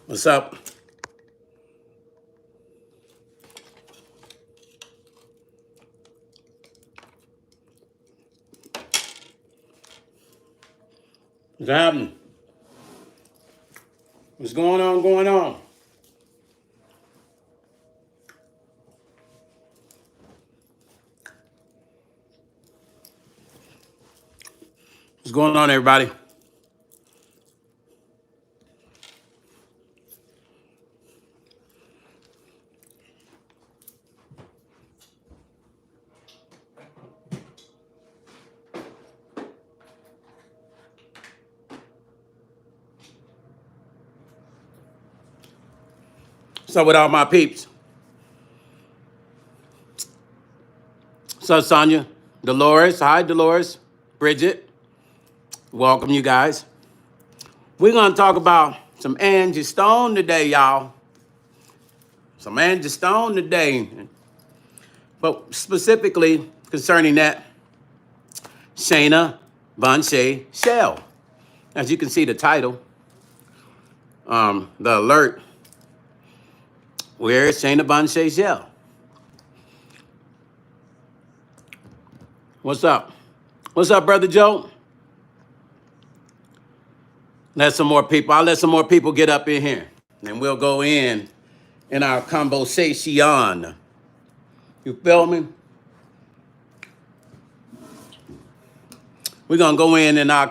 What's up? What's happening? What's going on? Going on? What's going on, everybody? What's up with all my peeps? What's up, Sonia? Dolores. Hi, Dolores. Bridget. Welcome, you guys. We're going to talk about some Angie Stone today, y'all. Some Angie Stone today. But specifically concerning that Shaina Vonshay Shell. As you can see the title, the alert. Where is Shaina Vonshay Shell? What's up? What's up, Brother Joe? Let some more people. I'll let some more people get up in here. And we'll go in our conversation. You feel me? We're going to go in our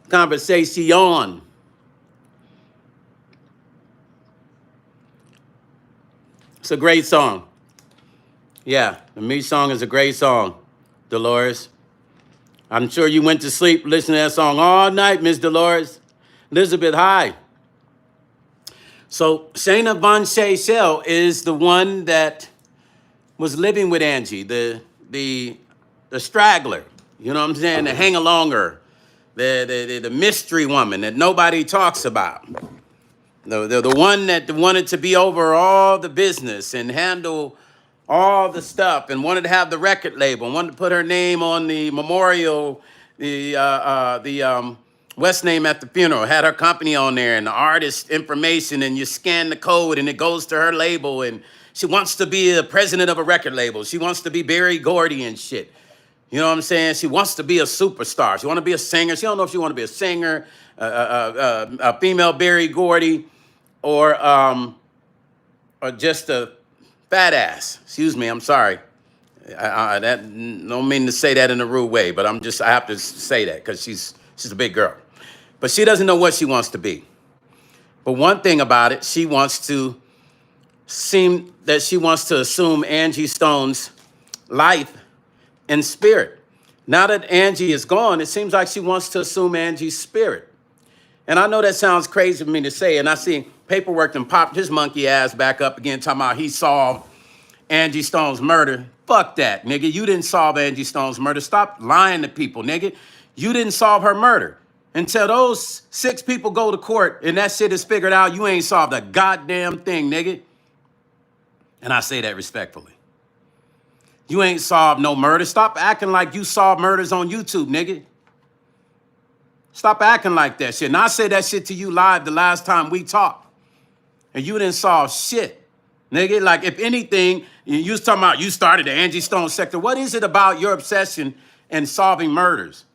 conversation. It's a great song. Yeah, the Me song is a great song, Dolores. I'm sure you went to sleep listening to that song all night, Miss Dolores. Elizabeth, hi. So Shaina Vonshay Shell is the one that was living with Angie, the straggler. You know what I'm saying? The hang-alonger, the mystery woman that nobody talks about. The one that wanted to be over all the business and handle all the stuff and wanted to have the record label, wanted to put her name on the memorial, the West name at the funeral, had her company on there and the artist information, and you scan the code and it goes to her label, and she wants to be a president of a record label. She wants to be Berry Gordy and shit. You know what I'm saying? She wants to be a superstar. She want to be a singer. She don't know if she want to be a singer, a female Berry Gordy, or just a fat ass. Excuse me, I'm sorry. I that don't mean to say that in a rude way, but I have to say that because she's a big girl. But she doesn't know what she wants to be. But one thing about it, she wants to assume Angie Stone's life and spirit. Now that Angie is gone, it seems like she wants to assume Angie's spirit. And I know that sounds crazy for me to say, and I see paperwork and popped his monkey ass back up again, talking about he solved Angie Stone's murder. Fuck that, nigga. You didn't solve Angie Stone's murder. Stop lying to people, nigga. You didn't solve her murder. Until those 6 people go to court and that shit is figured out, you ain't solved a goddamn thing, nigga. And I say that respectfully. You ain't solved no murder. Stop acting like you solved murders on YouTube, nigga. Stop acting like that shit. And I said that shit to you live the last time we talked. And you didn't solve shit, nigga. Like, if anything, you was talking about you started the Angie Stone sector. What is it about your obsession in solving murders?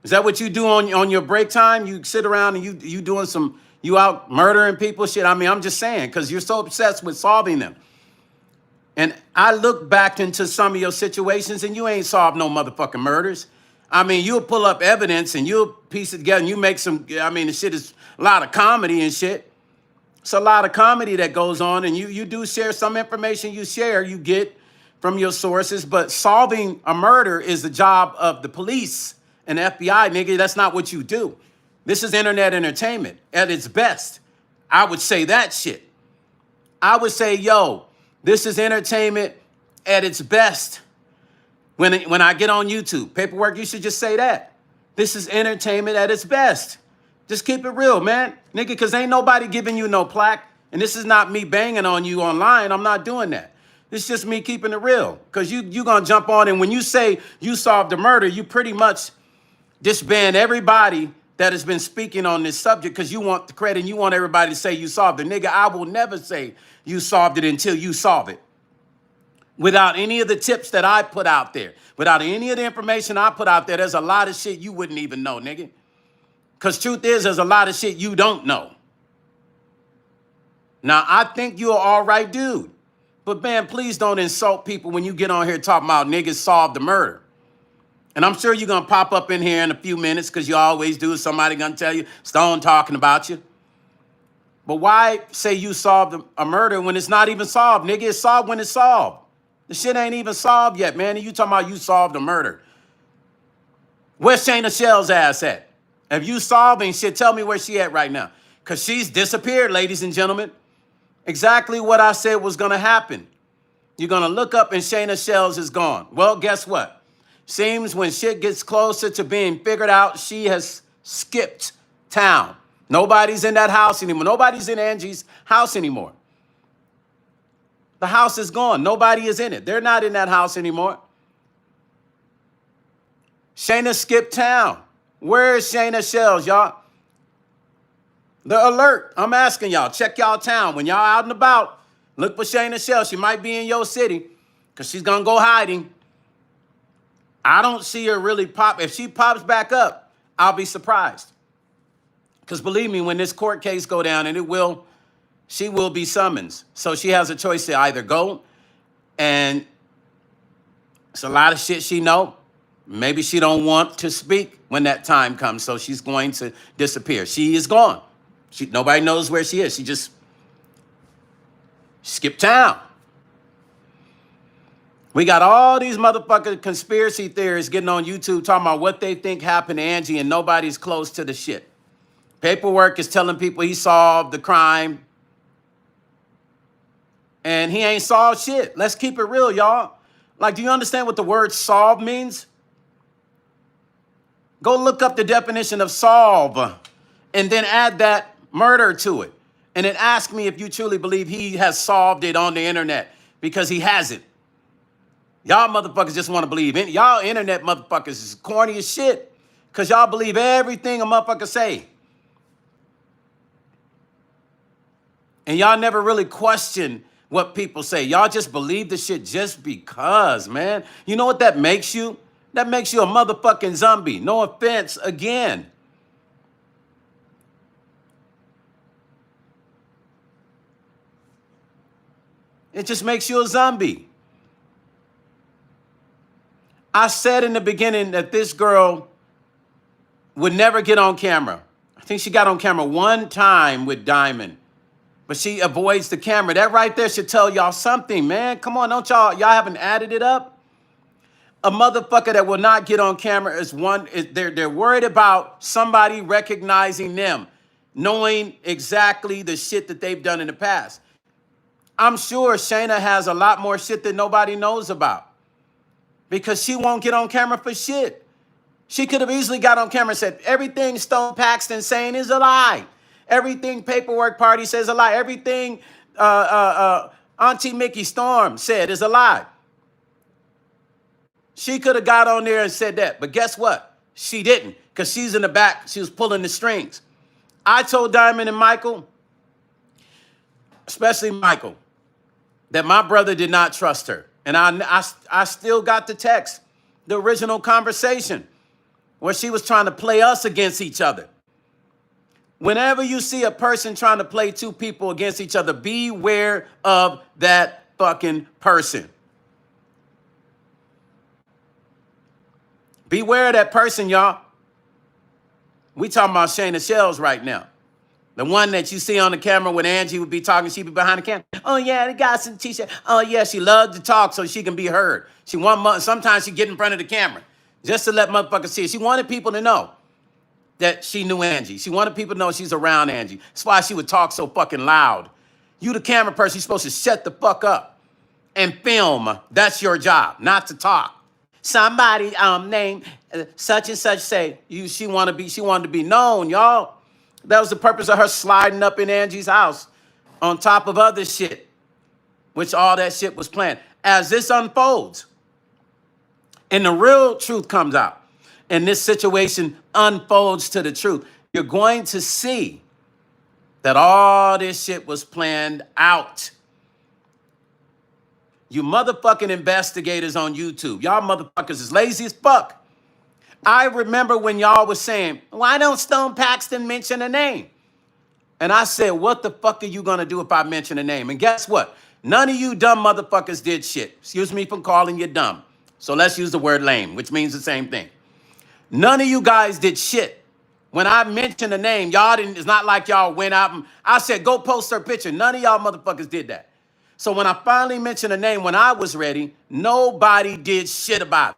Is that what you do on your break time? You sit around and you doing you out murdering people shit? I mean, I'm just saying, because you're so obsessed with solving them. And I look back into some of your situations and you ain't solved no motherfucking murders. I mean, you'll pull up evidence and you'll piece it together and you make some, I mean, the shit is a lot of comedy and shit. It's a lot of comedy that goes on, and you do share some information you get from your sources, but solving a murder is the job of the police and FBI, nigga. That's not what you do. This is internet entertainment at its best. I would say that shit. I would say, yo, this is entertainment at its best. When I get on YouTube, paperwork, you should just say that. This is entertainment at its best. Just keep it real, man. Nigga, because ain't nobody giving you no plaque. And this is not me banging on you online. I'm not doing that. It's just me keeping it real. Because you going to jump on, and when you say you solved the murder, you pretty much disband everybody that has been speaking on this subject because you want the credit and you want everybody to say you solved it. Nigga, I will never say you solved it until you solve it. Without any of the tips that I put out there, without any of the information I put out there, there's a lot of shit you wouldn't even know, nigga. Because truth is, there's a lot of shit you don't know. Now, I think you're an all right dude. But, man, please don't insult people when you get on here talking about niggas solved the murder. And I'm sure you're going to pop up in here in a few minutes because you always do. Somebody going to tell you, Stone talking about you. But why say you solved a murder when it's not even solved? Nigga, it's solved when it's solved. The shit ain't even solved yet, man. And you talking about you solved a murder. Where's Shaina Shell's ass at? If you solving shit, tell me where she at right now. Because she's disappeared, ladies and gentlemen. Exactly what I said was going to happen. You're going to look up and Shaina Shell's is gone. Well, guess what? Seems when shit gets closer to being figured out, she has skipped town. Nobody's in that house anymore. Nobody's in Angie's house anymore. The house is gone. Nobody is in it. They're not in that house anymore. Shaina skipped town. Where is Shaina Shell's, y'all? The alert. I'm asking y'all. Check y'all town. When y'all out and about, look for Shaina Shell. She might be in your city because she's going to go hiding. I don't see her really pop. If she pops back up, I'll be surprised. Because believe me, when this court case go down, and she will be summoned. So she has a choice to either go, and it's a lot of shit she know. Maybe she don't want to speak when that time comes, so she's going to disappear. She is gone. Nobody knows where she is. She just skipped town. We got all these motherfucking conspiracy theorists getting on YouTube talking about what they think happened to Angie, and nobody's close to the shit. Paperwork is telling people he solved the crime, and he ain't solved shit. Let's keep it real, y'all. Like, do you understand what the word solve means? Go look up the definition of solve and then add that murder to it. And then ask me if you truly believe he has solved it on the internet, because he hasn't. Y'all motherfuckers just want to believe. Y'all internet motherfuckers is corny as shit because y'all believe everything a motherfucker say. And y'all never really question what people say. Y'all just believe the shit just because, man. You know what that makes you? That makes you a motherfucking zombie. No offense again. It just makes you a zombie. I said in the beginning that this girl would never get on camera. I think she got on camera one time with Diamond, but she avoids the camera. That right there should tell y'all something, man. Come on, don't y'all haven't added it up? A motherfucker that will not get on camera is they're worried about somebody recognizing them, knowing exactly the shit that they've done in the past. I'm sure Shaina has a lot more shit that nobody knows about because she won't get on camera for shit. She could have easily got on camera and said, everything Stone Paxton saying is a lie. Everything Paperwork Party says a lie. Everything Auntie Mickey Storm said is a lie. She could have got on there and said that. But guess what? She didn't, because she's in the back. She was pulling the strings. I told Diamond and Michael, especially Michael, that my brother did not trust her. And I still got the text, the original conversation, where she was trying to play us against each other. Whenever you see a person trying to play two people against each other, beware of that fucking person. Beware of that person, y'all. We talking about Shaina Shell's right now. The one that you see on the camera when Angie would be talking, she'd be behind the camera. Oh, yeah, the got some t-shirt. Oh, yeah, she loved to talk so she can be heard. Sometimes she get in front of the camera just to let motherfuckers see it. She wanted people to know that she knew Angie. She wanted people to know she's around Angie. That's why she would talk so fucking loud. You the camera person, you're supposed to shut the fuck up and film. That's your job, not to talk. Somebody named such and such say she wanted to be known, y'all. That was the purpose of her sliding up in Angie's house on top of other shit, which all that shit was planned. As this unfolds and the real truth comes out, and this situation unfolds to the truth, you're going to see that all this shit was planned out. You motherfucking investigators on YouTube, y'all motherfuckers is lazy as fuck. I remember when y'all was saying, why don't Stone Paxton mention a name? And I said, what the fuck are you gonna do if I mention a name? And guess what? None of you dumb motherfuckers did shit. Excuse me for calling you dumb. So let's use the word lame, which means the same thing. None of you guys did shit. When I mentioned a name, y'all didn't, it's not like y'all went out and I said, go post her picture. None of y'all motherfuckers did that. So when I finally mentioned a name, when I was ready, nobody did shit about it.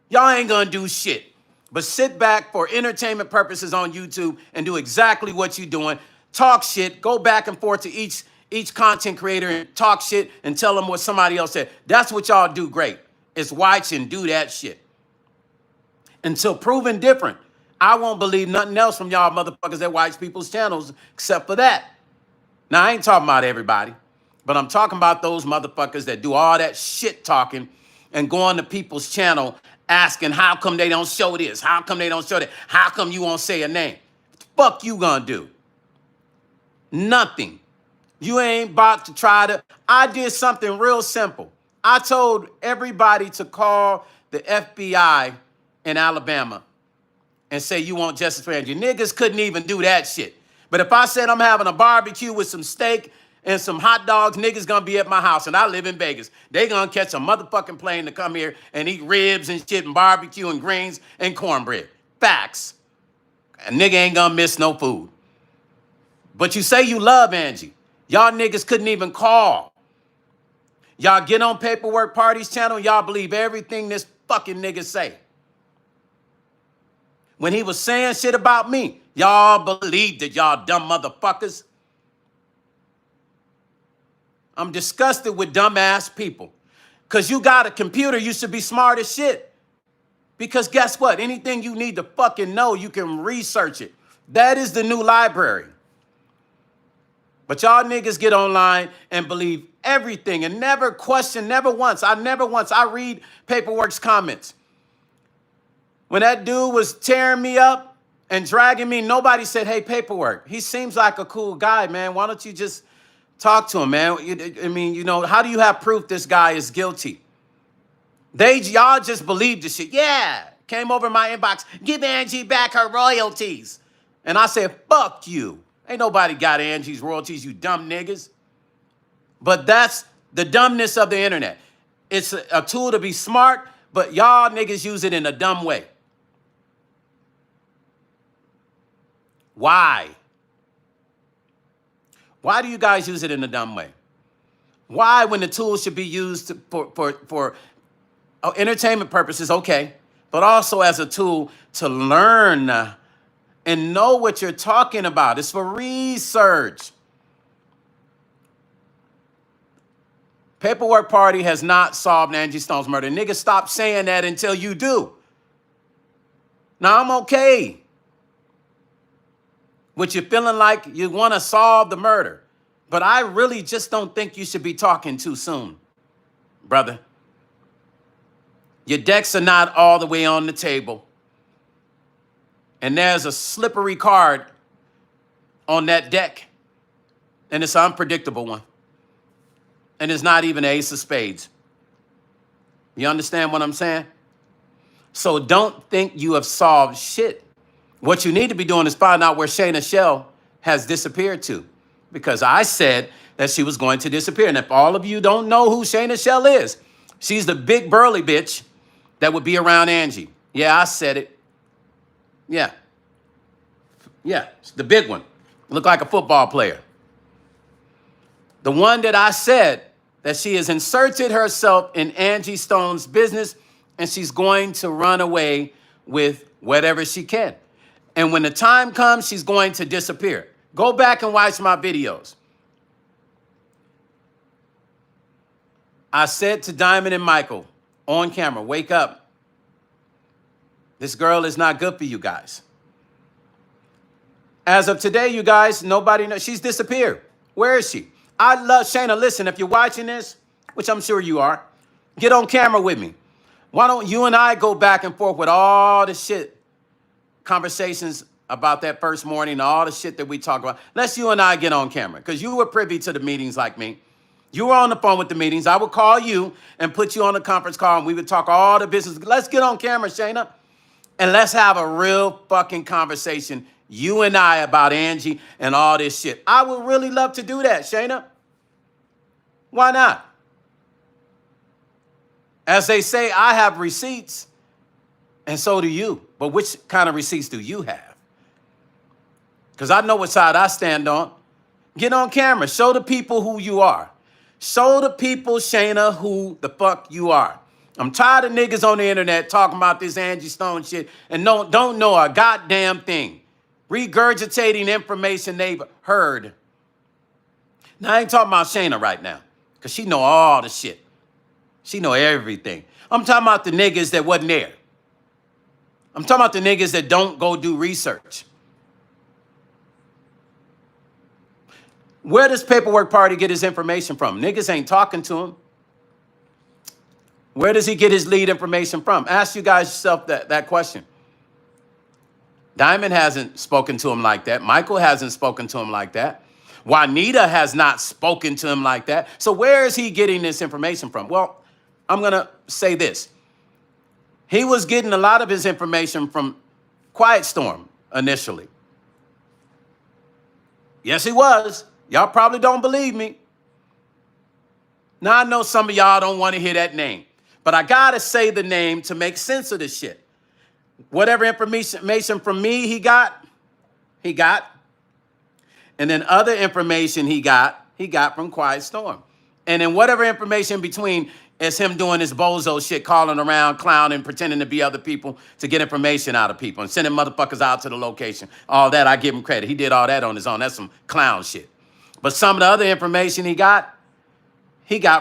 Y'all ain't gonna do shit. But sit back for entertainment purposes on YouTube and do exactly what you're doing. Talk shit, go back and forth to each content creator and talk shit and tell them what somebody else said. That's what y'all do great, is watch and do that shit. Until proven different, I won't believe nothing else from y'all motherfuckers that watch people's channels except for that. Now, I ain't talking about everybody, but I'm talking about those motherfuckers that do all that shit talking and go on to people's channel asking how come they don't show this? How come they don't show that? How come you won't say a name? What the fuck you gonna do? Nothing. You ain't about to try to. I did something real simple. I told everybody to call the FBI in Alabama and say you want justice for Angie. Niggas couldn't even do that shit. But if I said I'm having a barbecue with some steak and some hot dogs, niggas gonna be at my house and I live in Vegas. They gonna catch a motherfucking plane to come here and eat ribs and shit and barbecue and greens and cornbread. Facts. A nigga ain't gonna miss no food. But you say you love Angie. Y'all niggas couldn't even call. Y'all get on Paperwork Party's channel, y'all believe everything this fucking nigga say. When he was saying shit about me, y'all believed it, y'all dumb motherfuckers. I'm disgusted with dumbass people. Because you got a computer, you should be smart as shit. Because guess what? Anything you need to fucking know, you can research it. That is the new library. But y'all niggas get online and believe everything and never question, never once. I read Paperwork's comments. When that dude was tearing me up and dragging me, nobody said, hey, Paperwork, he seems like a cool guy, man. Why don't you just talk to him, man? I mean, you know, how do you have proof this guy is guilty? Y'all just believed the shit. Yeah, came over my inbox, give Angie back her royalties. And I said, fuck you. Ain't nobody got Angie's royalties, you dumb niggas. But that's the dumbness of the internet. It's a tool to be smart, but y'all niggas use it in a dumb way. Why? Why do you guys use it in a dumb way? Why, when the tool should be used for entertainment purposes, okay, but also as a tool to learn and know what you're talking about. It's for research. Paperwork Party has not solved Angie Stone's murder. Niggas, stop saying that until you do. Now, I'm okay with you feeling like you want to solve the murder, but I really just don't think you should be talking too soon, brother. Your decks are not all the way on the table. And there's a slippery card on that deck. And it's an unpredictable one. And it's not even an ace of spades. You understand what I'm saying? So don't think you have solved shit. What you need to be doing is find out where Shaina Shell has disappeared to. Because I said that she was going to disappear. And if all of you don't know who Shaina Shell is, she's the big burly bitch that would be around Angie. Yeah, I said it. Yeah. Yeah, it's the big one. Look like a football player. The one that I said that she has inserted herself in Angie Stone's business and she's going to run away with whatever she can. And when the time comes, she's going to disappear. Go back and watch my videos. I said to Diamond and Michael on camera, wake up. This girl is not good for you guys. As of today, you guys, nobody knows. She's disappeared. Where is she? I love Shaina. Listen, if you're watching this, which I'm sure you are, get on camera with me. Why don't you and I go back and forth with all the shit conversations about that first morning, all the shit that we talk about. Let's you and I get on camera, because you were privy to the meetings like me. You were on the phone with the meetings. I would call you and put you on a conference call, and we would talk all the business. Let's get on camera, Shaina, and let's have a real fucking conversation, you and I, about Angie and all this shit. I would really love to do that, Shaina. Why not? As they say, I have receipts, and so do you. But which kind of receipts do you have? Because I know what side I stand on. Get on camera. Show the people who you are. Show the people, Shaina, who the fuck you are. I'm tired of niggas on the internet talking about this Angie Stone shit and don't know a goddamn thing. Regurgitating information they've heard. Now, I ain't talking about Shaina right now, because she know all the shit. She know everything. I'm talking about the niggas that wasn't there. I'm talking about the niggas that don't go do research. Where does Paperwork Party get his information from? Niggas ain't talking to him. Where does he get his lead information from? Ask you guys yourself that question. Diamond hasn't spoken to him like that. Michael hasn't spoken to him like that. Juanita has not spoken to him like that. So where is he getting this information from? Well, I'm going to say this. He was getting a lot of his information from Quiet Storm initially. Yes, he was. Y'all probably don't believe me. Now, I know some of y'all don't want to hear that name, but I got to say the name to make sense of this shit. Whatever information from me he got. And then other information he got from Quiet Storm. And then whatever information between is him doing this bozo shit, calling around, clowning, pretending to be other people to get information out of people and sending motherfuckers out to the location. All that, I give him credit. He did all that on his own. That's some clown shit. But some of the other information he got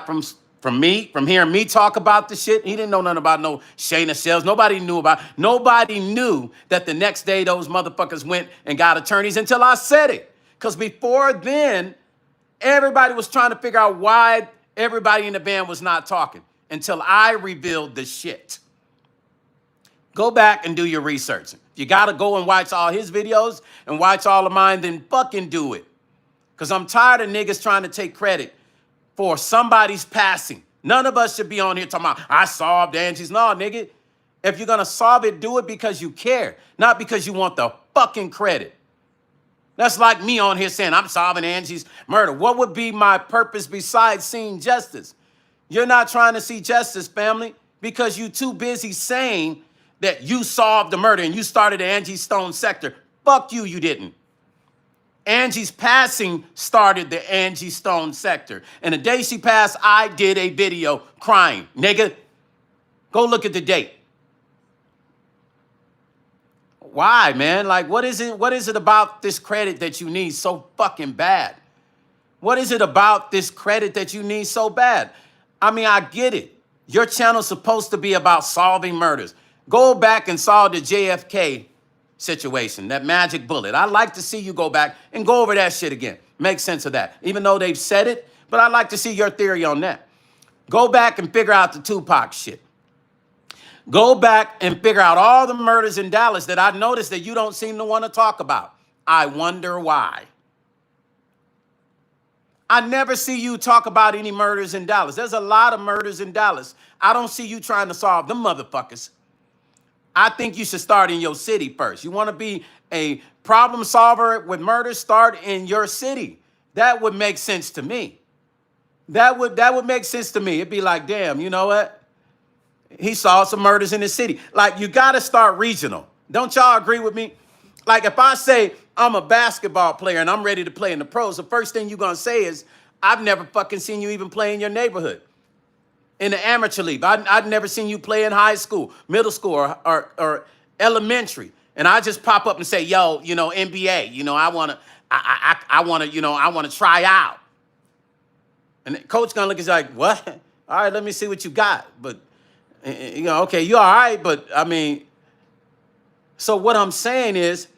from me, from hearing me talk about the shit. He didn't know nothing about no Shaina Shells. Nobody knew that the next day those motherfuckers went and got attorneys until I said it. Because before then, everybody was trying to figure out why everybody in the band was not talking until I revealed the shit. Go back and do your research. If you got to go and watch all his videos and watch all of mine, then fucking do it. Because I'm tired of niggas trying to take credit for somebody's passing. None of us should be on here talking about, I solved Angie's. No, nigga. If you're going to solve it, do it because you care, not because you want the fucking credit. That's like me on here saying, I'm solving Angie's murder. What would be my purpose besides seeing justice? You're not trying to see justice, family, because you're too busy saying that you solved the murder and you started the Angie Stone sector. Fuck you, you didn't. Angie's passing started the Angie Stone sector. And the day she passed, I did a video crying. Nigga, go look at the date. Why, man? Like, what is it about this credit that you need so fucking bad? What is it about this credit that you need so bad? I mean, I get it. Your channel's supposed to be about solving murders. Go back and solve the JFK situation, that magic bullet. I'd like to see you go back and go over that shit again. Make sense of that. Even though they've said it, but I'd like to see your theory on that. Go back and figure out the Tupac shit. Go back and figure out all the murders in Dallas that I noticed that you don't seem to want to talk about. I wonder why. I never see you talk about any murders in Dallas. There's a lot of murders in Dallas. I don't see you trying to solve them motherfuckers. I think you should start in your city first. You want to be a problem solver with murder? Start in your city. That would make sense to me. That would make sense to me. It'd be like, damn, you know what? He solved some murders in the city. Like, you got to start regional. Don't y'all agree with me? Like, if I say I'm a basketball player and I'm ready to play in the pros, the first thing you're going to say is, I've never fucking seen you even play in your neighborhood. In the amateur league. I'd never seen you play in high school, middle school, or elementary. And I just pop up and say, yo, you know, NBA, you know, I want to try out. And the coach going to look at you like, what? All right, let me see what you got. But, you know, okay, you all right, but I mean, so what I'm saying is,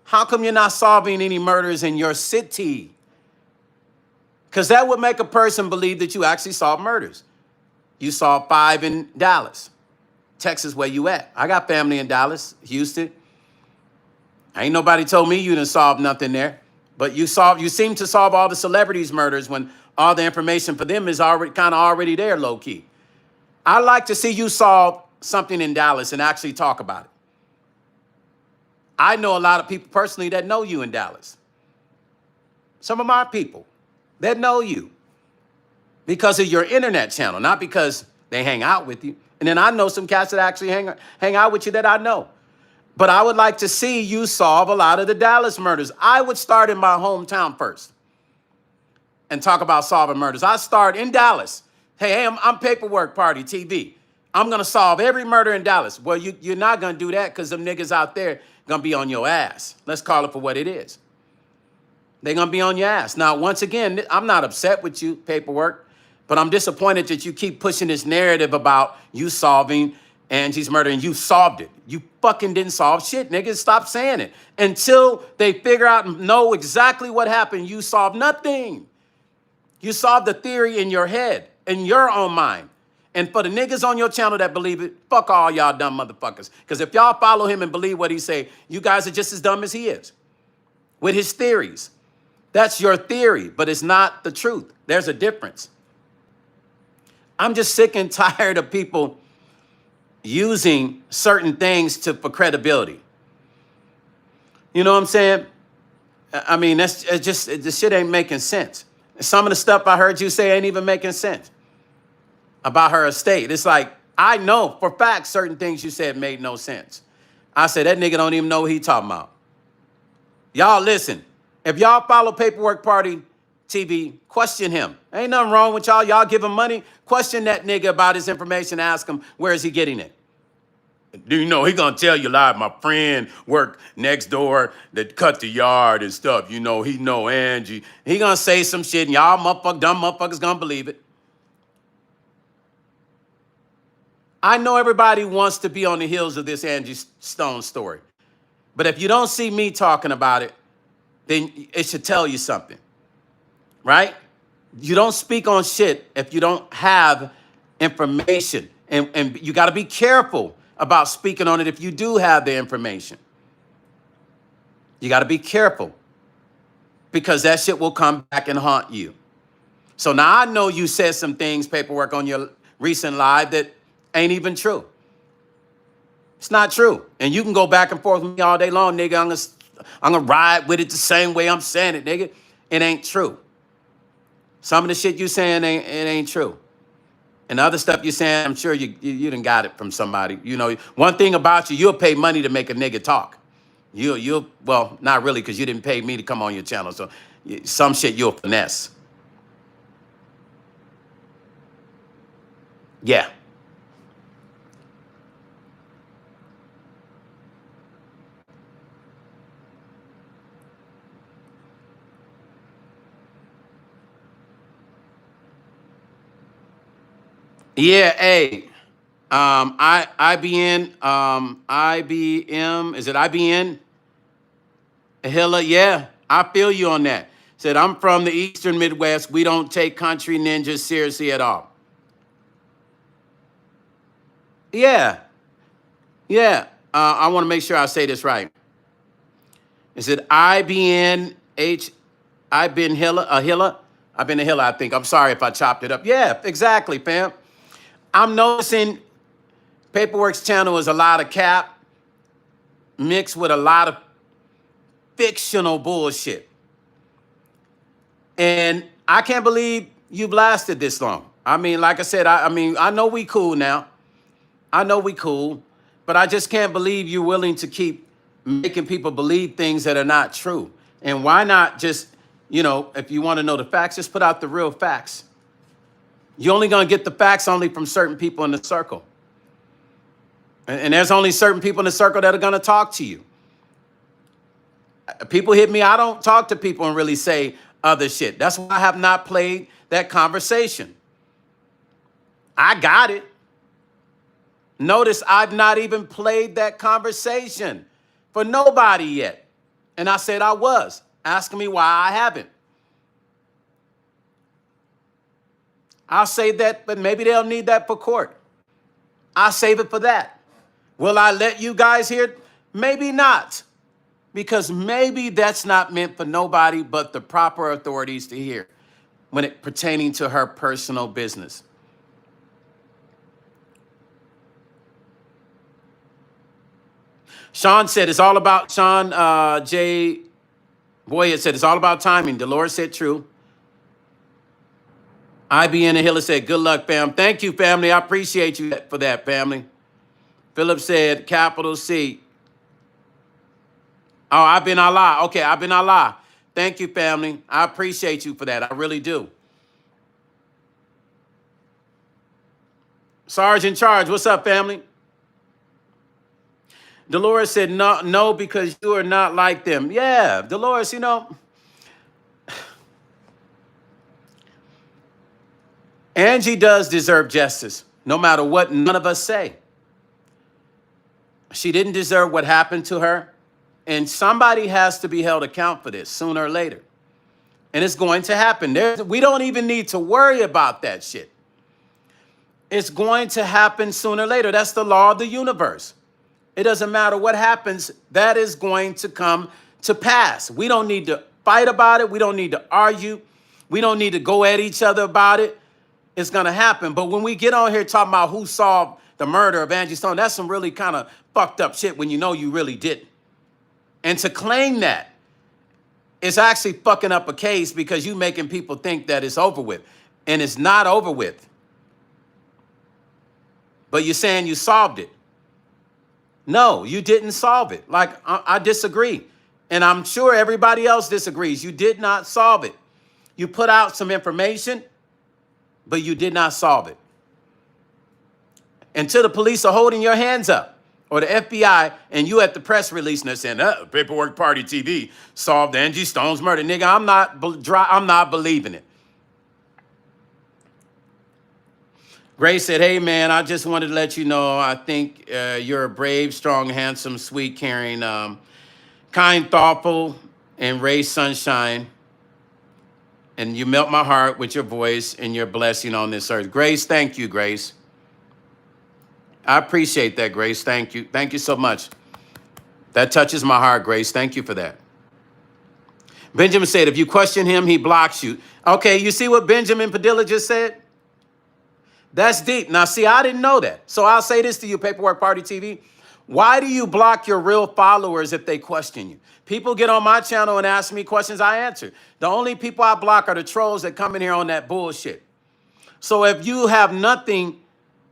how come you're not solving any murders in your city? Because that would make a person believe that you actually solved murders. You solved 5 in Dallas. Texas, where you at? I got family in Dallas, Houston. Ain't nobody told me you didn't solve nothing there. But you seem to solve all the celebrities' murders when all the information for them is already there, low key. I'd like to see you solve something in Dallas and actually talk about it. I know a lot of people personally that know you in Dallas. Some of my people that know you because of your internet channel, not because they hang out with you. And then I know some cats that actually hang out with you that I know. But I would like to see you solve a lot of the Dallas murders. I would start in my hometown first and talk about solving murders. I start in Dallas. Hey, I'm Paperwork Party TV. I'm going to solve every murder in Dallas. Well, you're not going to do that because them niggas out there going to be on your ass. Let's call it for what it is. They're going to be on your ass. Now, once again, I'm not upset with you, Paperwork, but I'm disappointed that you keep pushing this narrative about you solving Angie's murder, and you solved it. You fucking didn't solve shit, niggas. Stop saying it. Until they figure out and know exactly what happened, you solved nothing. You solved the theory in your head, in your own mind. And for the niggas on your channel that believe it, fuck all y'all dumb motherfuckers. Because if y'all follow him and believe what he say, you guys are just as dumb as he is with his theories. That's your theory, but it's not the truth. There's a difference. I'm just sick and tired of people using certain things for credibility. You know what I'm saying? I mean, it's just, the shit ain't making sense. Some of the stuff I heard you say ain't even making sense about her estate. It's like, I know for fact certain things you said made no sense. I said, that nigga don't even know what he talking about. Y'all listen, if y'all follow Paperwork Party TV, question him. Ain't nothing wrong with y'all. Y'all give him money. Question that nigga about his information. Ask him, where is he getting it? Do you know, he gonna tell you live, my friend work next door that cut the yard and stuff. You know, he know Angie. He gonna say some shit and y'all dumb motherfuckers gonna believe it. I know everybody wants to be on the heels of this Angie Stone story. But if you don't see me talking about it, then it should tell you something, right? You don't speak on shit if you don't have information. And you got to be careful about speaking on it if you do have the information. You got to be careful because that shit will come back and haunt you. So now I know you said some things, Paperwork, on your recent live that ain't even true. It's not true. And you can go back and forth with me all day long, nigga. I'm gonna ride with it the same way I'm saying it, nigga. It ain't true. Some of the shit you saying it ain't true. And the other stuff you're saying, I'm sure you done got it from somebody. You know, one thing about you, you'll pay money to make a nigga talk. You'll well, not really, because you didn't pay me to come on your channel. So some shit you'll finesse. Yeah. Yeah, hey. IBM, is it IBN? Hilla, yeah, I feel you on that. Said, I'm from the Eastern Midwest. We don't take country ninjas seriously at all. Yeah, yeah. I want to make sure I say this right. Is it IBNH? I've been Hilla? I've been a Hilla, I think. I'm sorry if I chopped it up. Yeah, exactly, fam. I'm noticing Paperwork's channel is a lot of cap mixed with a lot of fictional bullshit. And I can't believe you've lasted this long. I mean, like I said, I mean, I know we cool now. I know we cool, but I just can't believe you're willing to keep making people believe things that are not true. And why not just, you know, if you want to know the facts, just put out the real facts. You're only going to get the facts only from certain people in the circle. And there's only certain people in the circle that are going to talk to you. People hit me. I don't talk to people and really say other shit. That's why I have not played that conversation. I got it. Notice I've not even played that conversation for nobody yet. And I said I was. Asking me why I haven't. I'll say that, but maybe they'll need that for court. I'll save it for that. Will I let you guys hear it? Maybe not. because maybe that's not meant for nobody but the proper authorities to hear when it pertaining to her personal business. Sean said it's all about Sean J. Boyd said it's all about timing. Dolores said true. IBN and Hiller said, good luck, fam. Thank you, family. I appreciate you for that, family. Philip said, capital C. Oh, I've been Allah. Okay, I've been Allah. Thank you, family. I appreciate you for that. I really do. Sarge in charge. What's up, family? Dolores said, no, because you are not like them. Yeah, Dolores, you know, Angie does deserve justice, no matter what none of us say. She didn't deserve what happened to her, and somebody has to be held account for this sooner or later. And it's going to happen. We don't even need to worry about that shit. It's going to happen sooner or later. That's the law of the universe. It doesn't matter what happens, that is going to come to pass. We don't need to fight about it. We don't need to argue. We don't need to go at each other about it. It's going to happen. But when we get on here talking about who solved the murder of Angie Stone, that's some really kind of fucked up shit when you know you really didn't. And to claim that is actually fucking up a case because you making people think that it's over with. And it's not over with. But you're saying you solved it. No, you didn't solve it. Like, I disagree. And I'm sure everybody else disagrees. You did not solve it. You put out some information, but you did not solve it. Until the police are holding your hands up, or the FBI, and you at the press release and they're saying, Paperwork Party TV solved Angie Stone's murder. Nigga, I'm not believing it. Grace said, hey, man, I just wanted to let you know, I think you're a brave, strong, handsome, sweet, caring, kind, thoughtful, and ray sunshine. And you melt my heart with your voice and your blessing on this earth. Grace, thank you, Grace. I appreciate that, Grace. Thank you. Thank you so much. That touches my heart, Grace. Thank you for that. Benjamin said, if you question him, he blocks you. Okay, you see what Benjamin Padilla just said? That's deep. Now, see, I didn't know that. So I'll say this to you, Paperwork Party TV. Why do you block your real followers if they question you? People get on my channel and ask me questions, I answer. The only people I block are the trolls that come in here on that bullshit. So if you have nothing,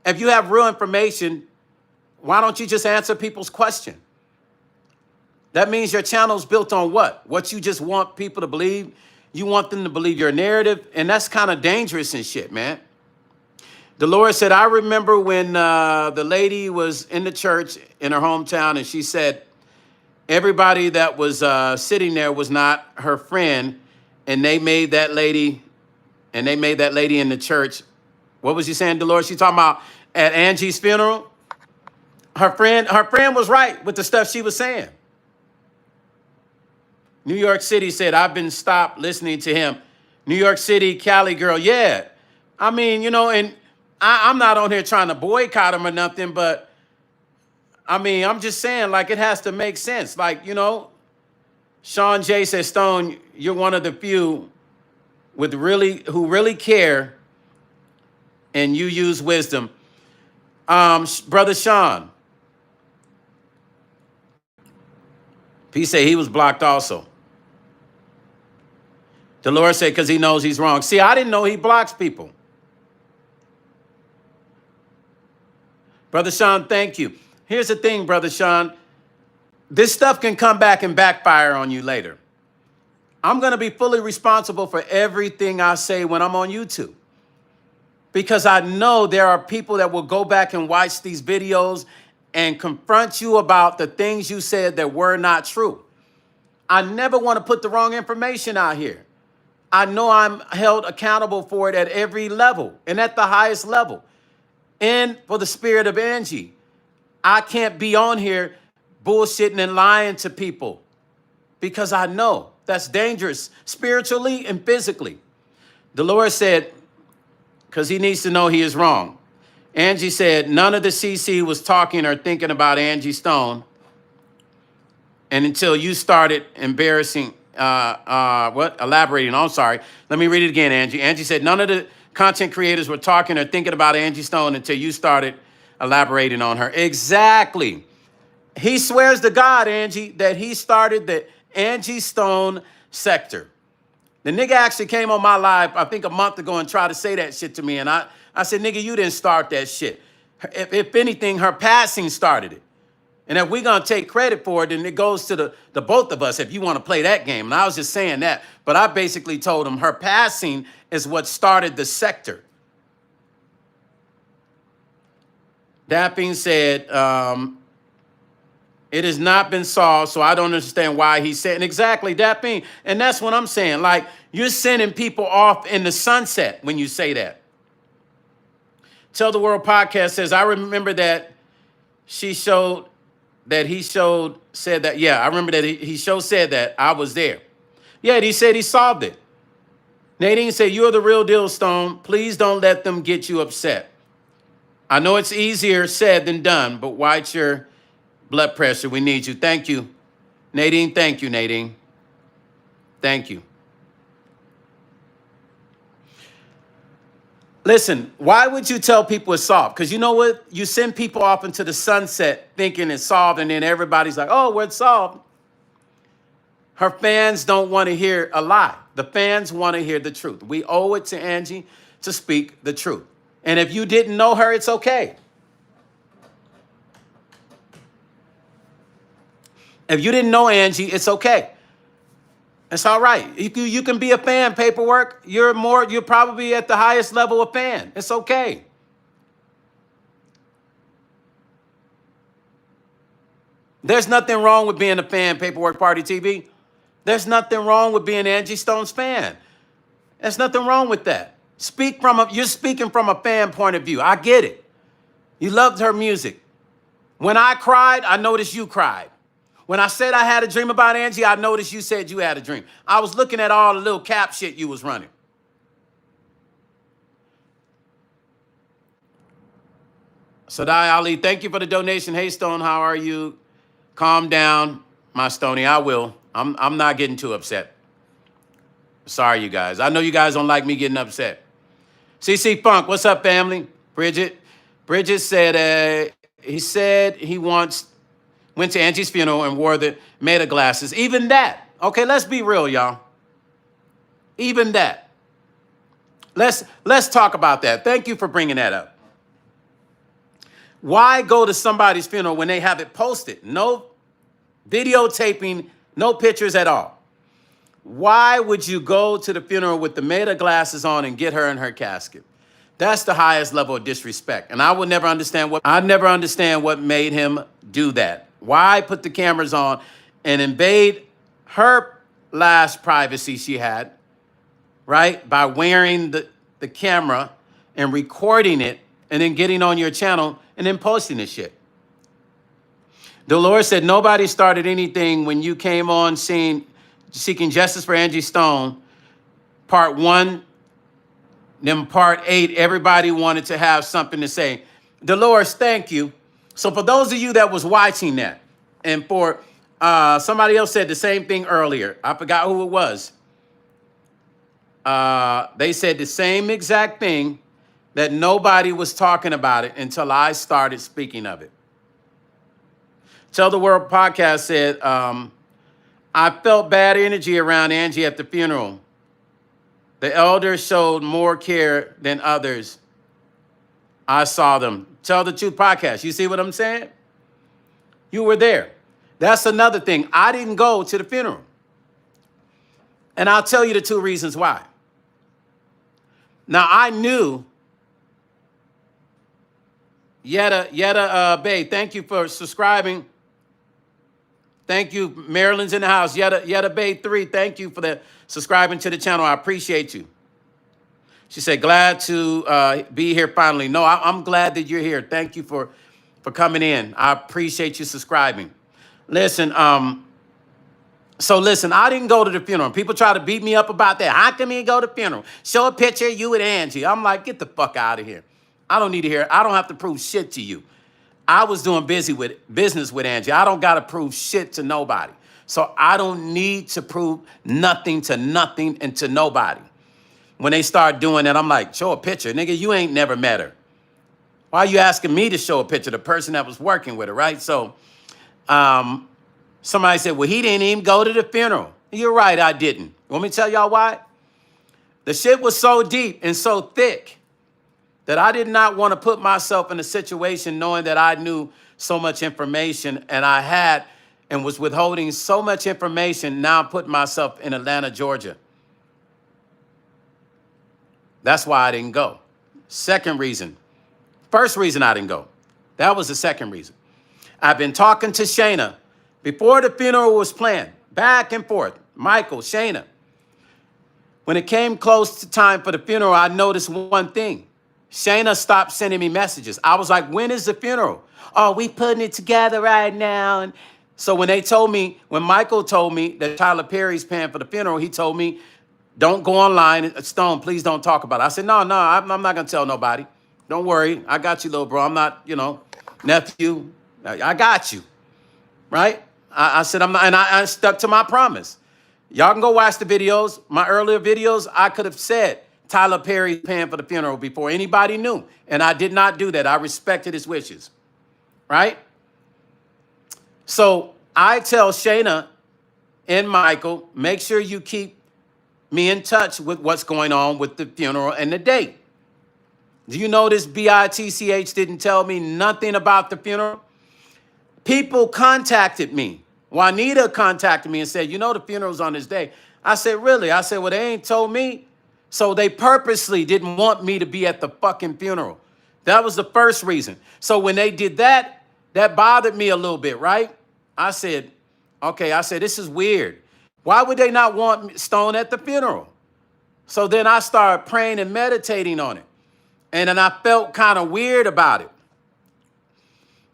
if you have real information, why don't you just answer people's question? That means your channel's built on what? What you just want people to believe? You want them to believe your narrative? And that's kind of dangerous and shit, man. Dolores said, I remember when the lady was in the church in her hometown and she said everybody that was sitting there was not her friend, and they made that lady in the church. What was she saying, Dolores? She talking about at Angie's funeral? Her friend was right with the stuff she was saying. New York City said, I've been stopped listening to him. New York City, Cali girl, yeah. I mean, you know, and I'm not on here trying to boycott him or nothing, but I mean, I'm just saying, like, it has to make sense. Like, you know, Sean J says, Stone, you're one of the few who really care, and you use wisdom. Brother Sean, he said he was blocked also. Dolores said, because he knows he's wrong. See, I didn't know he blocks people. Brother Sean, thank you. Here's the thing, Brother Sean. This stuff can come back and backfire on you later. I'm going to be fully responsible for everything I say when I'm on YouTube. Because I know there are people that will go back and watch these videos and confront you about the things you said that were not true. I never want to put the wrong information out here. I know I'm held accountable for it at every level and at the highest level. And for the spirit of Angie, I can't be on here bullshitting and lying to people because I know that's dangerous spiritually and physically. Dolores said, because he needs to know he is wrong. Angie said, none of the CC was talking or thinking about Angie Stone. And until you started elaborating. I'm sorry. Let me read it again, Angie. Angie said, none of the content creators were talking or thinking about Angie Stone until you started elaborating on her. Exactly. He swears to God, Angie, that he started the Angie Stone sector. The nigga actually came on my live, I think a month ago, and tried to say that shit to me. And I said, nigga, you didn't start that shit. If anything, her passing started it. And if we're going to take credit for it, then it goes to the both of us if you want to play that game. And I was just saying that. But I basically told him her passing is what started the sector. That being said, it has not been solved, so I don't understand why he's saying exactly that being. And that's what I'm saying. Like, you're sending people off in the sunset when you say that. Tell the World podcast says, I remember that he said that, yeah, I remember that he said that I was there. Yeah, he said he solved it. Nadine said, you're the real deal, Stone. Please don't let them get you upset. I know it's easier said than done, but watch your blood pressure. We need you. Thank you, Nadine. Thank you, Nadine. Thank you. Listen, why would you tell people it's solved? Because you know what? You send people off into the sunset thinking it's solved, and then everybody's like, oh, well, it's solved. Her fans don't want to hear a lie. The fans want to hear the truth. We owe it to Angie to speak the truth. And if you didn't know her, it's okay. If you didn't know Angie, it's okay. It's all right. You can be a fan, Paperwork. You're probably at the highest level of fan. It's okay. There's nothing wrong with being a fan, Paperwork Party TV. There's nothing wrong with being Angie Stone's fan. There's nothing wrong with that. You're speaking from a fan point of view. I get it. You loved her music. When I cried, I noticed you cried. When I said I had a dream about Angie, I noticed you said you had a dream. I was looking at all the little cap shit you was running. Sadai Ali, thank you for the donation. Hey, Stone, how are you? Calm down, my Stoney. I will. I'm not getting too upset. Sorry, you guys. I know you guys don't like me getting upset. CC Funk, what's up, family? Bridget said he went to Angie's funeral and wore the Meta glasses. Even that. Okay, let's be real, y'all. Even that. Let's talk about that. Thank you for bringing that up. Why go to somebody's funeral when they have it posted? No videotaping, no pictures at all. Why would you go to the funeral with the Meta glasses on and get her in her casket? That's the highest level of disrespect. And I would never understand what made him do that. Why put the cameras on and invade her last privacy she had, right? By wearing the camera and recording it and then getting on your channel and then posting this shit. Dolores said, nobody started anything when you came on seeking justice for Angie Stone. Part 1, then part 8, everybody wanted to have something to say. Dolores, thank you. So for those of you that was watching that, and for somebody else said the same thing earlier. I forgot who it was. They said the same exact thing, that nobody was talking about it until I started speaking of it. Tell the World podcast said, I felt bad energy around Angie at the funeral. The elders showed more care than others. I saw them. Tell the Truth podcast. You see what I'm saying? You were there. That's another thing. I didn't go to the funeral. And I'll tell you the 2 reasons why. Now, I knew Yetta Bay, thank you for subscribing. Thank you. Maryland's in the house. Yetta Bay 3, thank you for subscribing to the channel. I appreciate you. She said, glad to be here finally. No, I'm glad that you're here. Thank you for coming in. I appreciate you subscribing. Listen, listen, I didn't go to the funeral. People try to beat me up about that. How come you go to the funeral? Show a picture of you with Angie. I'm like, get the fuck out of here. I don't need to hear it. I don't have to prove shit to you. I was doing business with Angie. I don't got to prove shit to nobody. So I don't need to prove nothing to nothing and to nobody. When they start doing that, I'm like, show a picture. Nigga, you ain't never met her. Why are you asking me to show a picture? The person that was working with her, right? So somebody said, well, he didn't even go to the funeral. You're right, I didn't. Want me to tell y'all why? The shit was so deep and so thick that I did not want to put myself in a situation knowing that I knew so much information and I had and was withholding so much information. Now I'm putting myself in Atlanta, Georgia. That's why I didn't go. Second reason. First reason I didn't go. That was the second reason. I've been talking to Shaina before the funeral was planned, back and forth. Michael, Shaina. When it came close to time for the funeral, I noticed one thing. Shaina stopped sending me messages. I was like, when is the funeral? Oh, we putting it together right now. And so when Michael told me that Tyler Perry's paying for the funeral, he told me, don't go online. Stone, please don't talk about it. I said, no, I'm not going to tell nobody. Don't worry. I got you, little bro. I'm not, nephew. I got you. Right? I said, I'm not, and I stuck to my promise. Y'all can go watch the videos. My earlier videos, I could have said Tyler Perry paying for the funeral before anybody knew. And I did not do that. I respected his wishes. Right? So I tell Shaina and Michael, make sure you keep me in touch with what's going on with the funeral and the date. Do you know this BITCH didn't tell me nothing about the funeral? People contacted me. Juanita contacted me and said, the funeral's on this day. I said, really? I said, well, they ain't told me. So they purposely didn't want me to be at the fucking funeral. That was the first reason. So when they did that, that bothered me a little bit, right? I said, okay, this is weird. Why would they not want Stone at the funeral? So then I started praying and meditating on it. And then I felt kind of weird about it.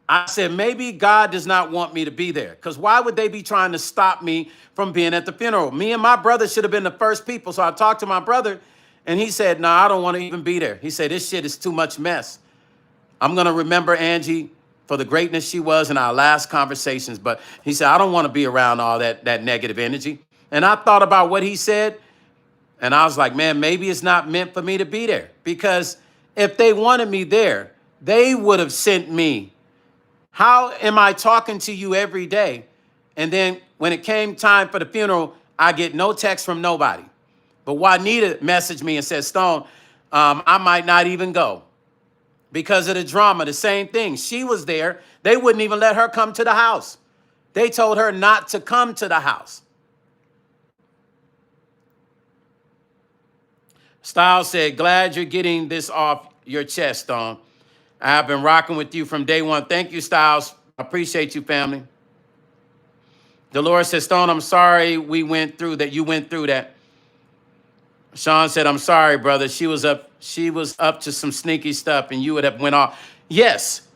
I said, maybe God does not want me to be there. Because why would they be trying to stop me from being at the funeral? Me and my brother should have been the first people. So I talked to my brother, and he said, no, I don't want to even be there. He said, this shit is too much mess. I'm going to remember Angie for the greatness she was in our last conversations. But he said, I don't want to be around all that negative energy. And I thought about what he said, and I was like, man, maybe it's not meant for me to be there. Because if they wanted me there, they would have sent me. How am I talking to you every day? And then when it came time for the funeral, I get no text from nobody. But Juanita messaged me and said, Stone, I might not even go because of the drama. The same thing. She was there. They wouldn't even let her come to the house. They told her not to come to the house. Styles said, glad you're getting this off your chest, Stone. I've been rocking with you from day one. Thank you, Styles. I appreciate you, family. Dolores said, Stone, I'm sorry you went through that. Sean said, I'm sorry, brother. She was up to some sneaky stuff and you would have went off. Yes.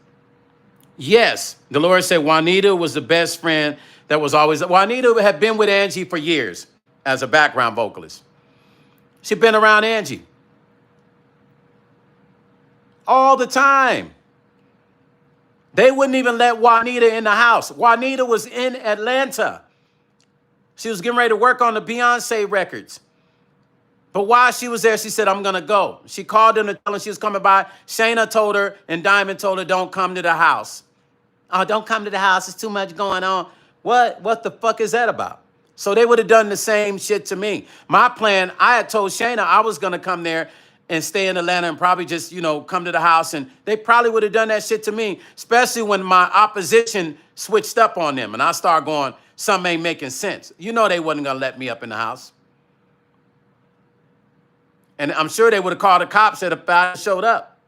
Dolores said, Juanita was the best friend that was always. Juanita had been with Angie for years as a background vocalist. She'd been around Angie all the time. They wouldn't even let Juanita in the house. Juanita was in Atlanta. She was getting ready to work on the Beyonce records. But while she was there, she said, I'm going to go. She called them to tell her she was coming by. Shaina told her and Diamond told her, don't come to the house. Oh, don't come to the house. There's too much going on. What the fuck is that about? So they would have done the same shit to me. My plan, I had told Shaina I was going to come there and stay in Atlanta and probably just, come to the house. And they probably would have done that shit to me, especially when my opposition switched up on them. And I started going, something ain't making sense. They wasn't going to let me up in the house. And I'm sure they would have called the cops if I showed up.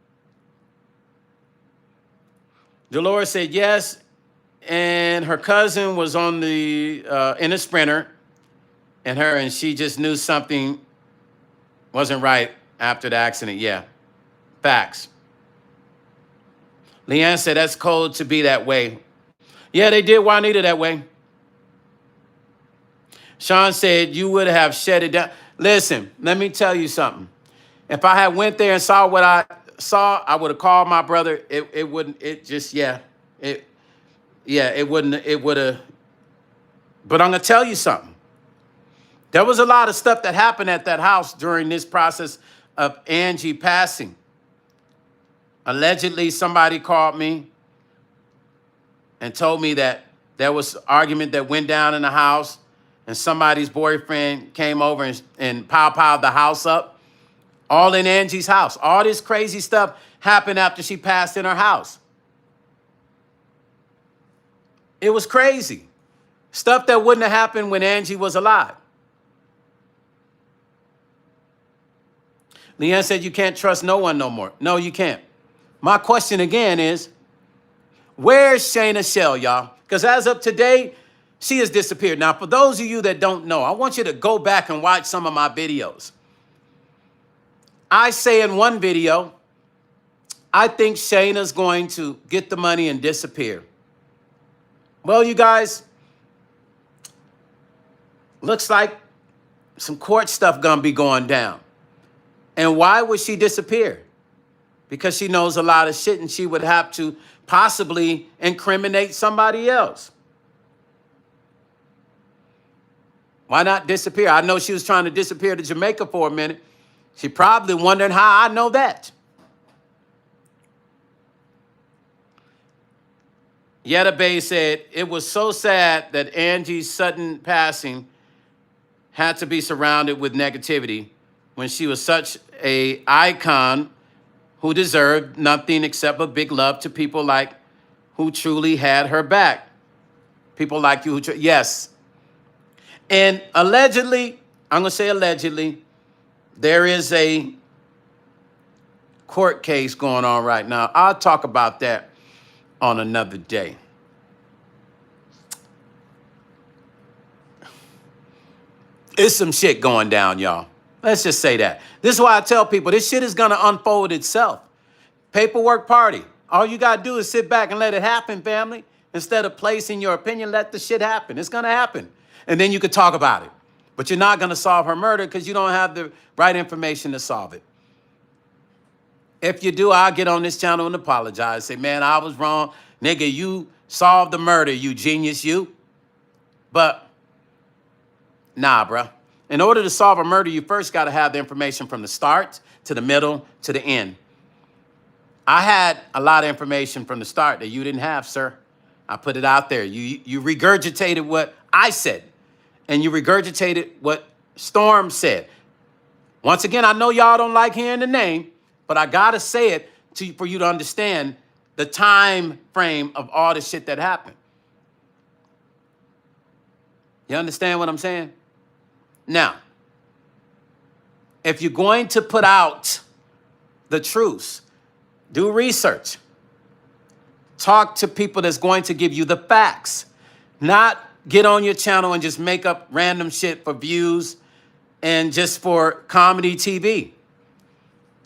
Dolores said yes. And her cousin was on the in a Sprinter. And she just knew something wasn't right after the accident. Yeah, facts. Leanne said, that's cold to be that way. Yeah, they did Juanita that way. Sean said, you would have shut it down. Listen, let me tell you something. If I had went there and saw what I saw, I would have called my brother. It would have, But I'm going to tell you something. There was a lot of stuff that happened at that house during this process of Angie passing. Allegedly, somebody called me and told me that there was an argument that went down in the house and somebody's boyfriend came over and pow-powed the house up. All in Angie's house. All this crazy stuff happened after she passed in her house. It was crazy. Stuff that wouldn't have happened when Angie was alive. Leanne said you can't trust no one no more. No, you can't. My question again is, where's Shaina Shell, y'all? Because as of today, she has disappeared. Now, for those of you that don't know, I want you to go back and watch some of my videos. I say in one video, I think Shaina's going to get the money and disappear. Well, you guys, looks like some court stuff gonna be going down. And why would she disappear? Because she knows a lot of shit and she would have to possibly incriminate somebody else. Why not disappear? I know she was trying to disappear to Jamaica for a minute. She probably wondering how I know that. Yetta Bay said, it was so sad that Angie's sudden passing had to be surrounded with negativity when she was such an icon who deserved nothing except a big love to people like who truly had her back. People like you who, yes. And allegedly, I'm going to say allegedly, there is a court case going on right now. I'll talk about that on another day. It's some shit going down, y'all. Let's just say that. This is why I tell people this shit is going to unfold itself. Paperwork party. All you got to do is sit back and let it happen, family. Instead of placing your opinion, let the shit happen. It's going to happen. And then you could talk about it. But you're not going to solve her murder because you don't have the right information to solve it. If you do, I'll get on this channel and apologize. Say, man, I was wrong. Nigga, you solved the murder, you genius, you. But, nah, bruh. In order to solve a murder, you first got to have the information from the start to the middle to the end. I had a lot of information from the start that you didn't have, sir. I put it out there. You regurgitated what I said, and you regurgitated what Storm said. Once again, I know y'all don't like hearing the name, but I got to say it for you to understand the time frame of all the shit that happened. You understand what I'm saying? Now, if you're going to put out the truths, do research. Talk to people that's going to give you the facts. Not get on your channel and just make up random shit for views and just for comedy TV.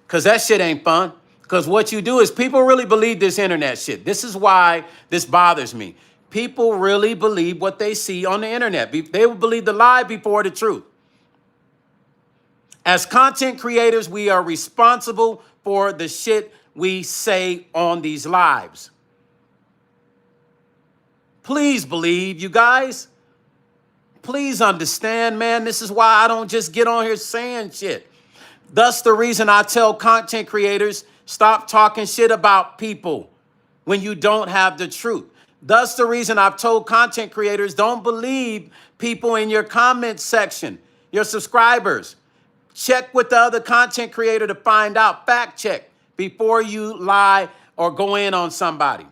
Because that shit ain't fun. Because what you do is people really believe this internet shit. This is why this bothers me. People really believe what they see on the internet. They will believe the lie before the truth. As content creators, we are responsible for the shit we say on these lives. Please believe, you guys. Please understand, man. This is why I don't just get on here saying shit. That's the reason I tell content creators, stop talking shit about people when you don't have the truth. That's the reason I've told content creators, don't believe people in your comment section, your subscribers. Check with the other content creator to find out. Fact check before you lie or go in on somebody.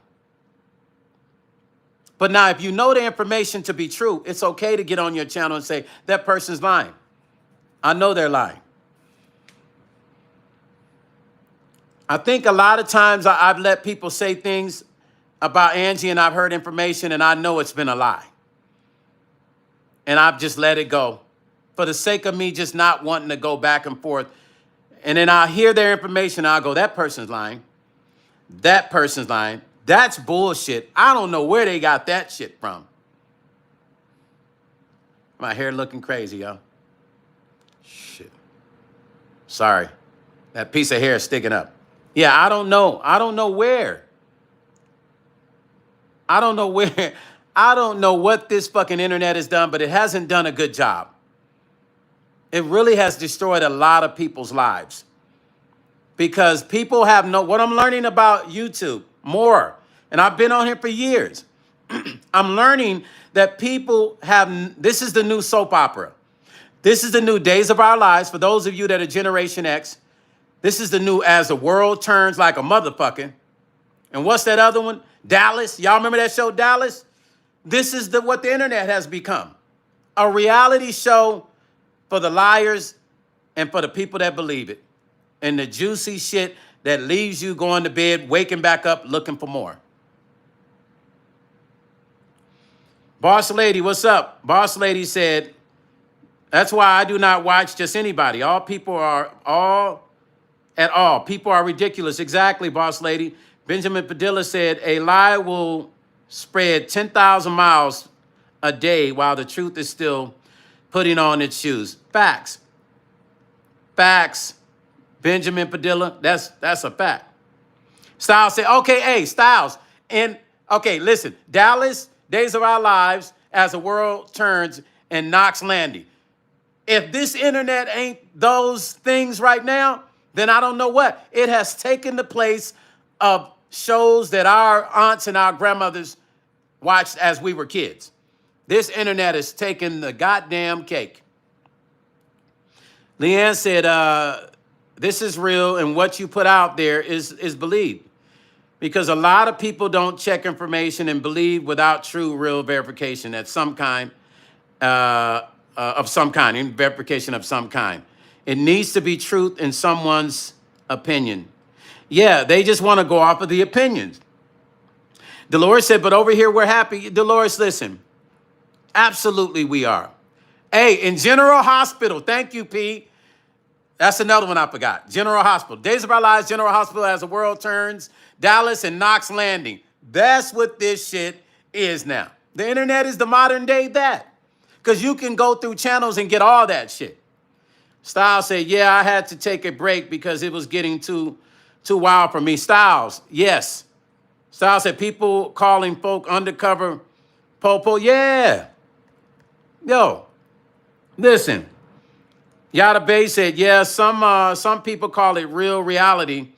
But now, if you know the information to be true, it's okay to get on your channel and say, that person's lying. I know they're lying. I think a lot of times I've let people say things about Angie and I've heard information and I know it's been a lie. And I've just let it go for the sake of me just not wanting to go back and forth. And then I'll hear their information and I'll go, that person's lying. That person's lying. That's bullshit. I don't know where they got that shit from. My hair looking crazy, yo. Shit. Sorry. That piece of hair is sticking up. Yeah, I don't know. I don't know where. I don't know where. I don't know what this fucking internet has done, but it hasn't done a good job. It really has destroyed a lot of people's lives. Because people have what I'm learning about YouTube more, and I've been on here for years. I'm learning that people have, this is the new soap opera. This is the new Days of Our Lives. For those of you that are Generation X, this is the new As the World Turns Like a Motherfucker. And what's that other one? Dallas. Y'all remember that show, Dallas? This is what the internet has become. A reality show for the liars and for the people that believe it. And the juicy shit that leaves you going to bed, waking back up, looking for more. Boss Lady, what's up? Boss Lady said, that's why I do not watch just anybody. People are ridiculous. Exactly, Boss Lady. Benjamin Padilla said, a lie will spread 10,000 miles a day while the truth is still putting on its shoes. Facts. Facts. Benjamin Padilla, that's a fact. Styles said, okay, hey, Styles. And, okay, listen, Dallas, Days of Our Lives, As the World Turns, and Knox Landing. If this internet ain't those things right now, then I don't know what. It has taken the place of shows that our aunts and our grandmothers watched as we were kids. This internet has taken the goddamn cake. Leanne said, this is real, and what you put out there is believed. Because a lot of people don't check information and believe without true, real verification of some kind, verification of some kind. It needs to be truth in someone's opinion. Yeah, they just want to go off of the opinions. Dolores said, but over here we're happy. Dolores, listen, absolutely we are. Hey, in General Hospital, thank you, P. That's another one I forgot. General Hospital. Days of Our Lives, General Hospital, As the World Turns, Dallas, and Knox Landing. That's what this shit is now. The internet is the modern day that. Because you can go through channels and get all that shit. Styles said, yeah, I had to take a break because it was getting too wild for me. Styles, yes. Styles said, people calling folk undercover popo. Yeah. Yo, listen. Yada Bay said, yeah, some people call it real reality.